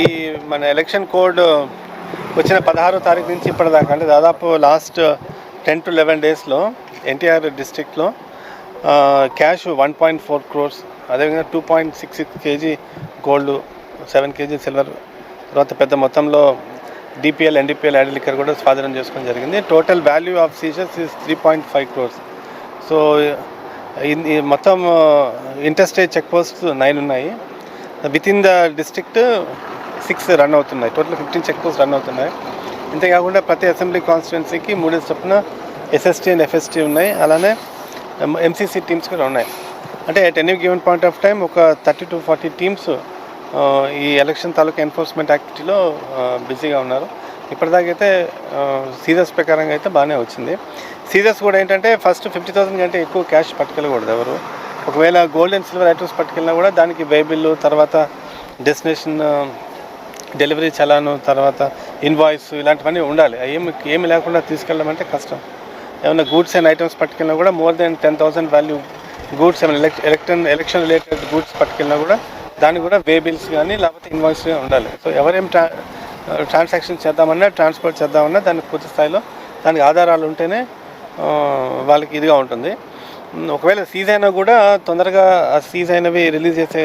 ఈ మన election code వచ్చిన 16వ తారీఖు నుంచి ఇప్పటిదాకా అంటే దాదాపు లాస్ట్ 10 to 11 డేస్లో ఎన్టీఆర్ డిస్ట్రిక్ట్లో క్యాష్ 1.4 crores, అదేవిధంగా 2.66 kg గోల్డ్, 7 kg సిల్వర్, తర్వాత పెద్ద మొత్తంలో డిపిఎల్ ఎన్డిపిఎల్ యాడ్ లిక్కర్ కూడా స్వాధీనం చేసుకోవడం జరిగింది. Total value of seizures is 3.5 crores. So మొత్తం ఇంటర్స్టేట్ చెక్ పోస్ట్ 9 ఉన్నాయి. With in the district 6 run అవుతున్నాయి. టోటల్ 15 చెక్ పోస్ట్ రన్ అవుతున్నాయి. ఇంతేకాకుండా ప్రతి అసెంబ్లీ కాన్స్టిట్యున్సీకి 3 చొప్పున ఎస్ఎస్టీ అండ్ ఎఫ్ఎస్టీ ఉన్నాయి. అలానే ఎంసీసీ టీమ్స్ కూడా ఉన్నాయి. అంటే at any given point of time ఒక 30 to 40 టీమ్స్ ఈ ఎలక్షన్ తాలూకా ఎన్ఫోర్స్మెంట్ యాక్టివిటీలో బిజీగా ఉన్నారు. ఇప్పటిదాకా అయితే సీజర్స్ ప్రకారంగా అయితే బాగానే వచ్చింది. సీజర్స్ కూడా ఏంటంటే ఫస్ట్ 50,000 కంటే ఎక్కువ క్యాష్ పట్టుకెళ్ళకూడదు ఎవరు. ఒకవేళ గోల్డ్ అండ్ సిల్వర్ ఐటమ్స్ పట్టుకెళ్ళినా కూడా దానికి వే బిల్లు, తర్వాత డెస్టినేషన్ డెలివరీ చలాను, తర్వాత ఇన్వాయిస్, ఇలాంటివన్నీ ఉండాలి. ఏమి లేకుండా తీసుకెళ్ళడం అంటే కష్టం. ఏమైనా గూడ్స్ అండ్ ఐటమ్స్ పట్టుకెళ్ళినా కూడా మోర్ దెన్ 10,000 వాల్యూ గూడ్స్, ఏమైనా ఎలక్షన్ రిలేటెడ్ గూడ్స్ పట్టుకెళ్ళినా కూడా దానికి కూడా వే బిల్స్ కానీ లేకపోతే ఇన్వాయిస్ ఉండాలి. సో ఎవరేం ట్రాన్సాక్షన్ చేద్దామన్నా, ట్రాన్స్పోర్ట్ చేద్దామన్నా దానికి పూర్తి స్థాయిలో దానికి ఆధారాలు ఉంటేనే వాళ్ళకి ఇదిగా ఉంటుంది. ఒకవేళ సీజ్ అయినా కూడా తొందరగా ఆ సీజ్ అయినవి రిలీజ్ చేసే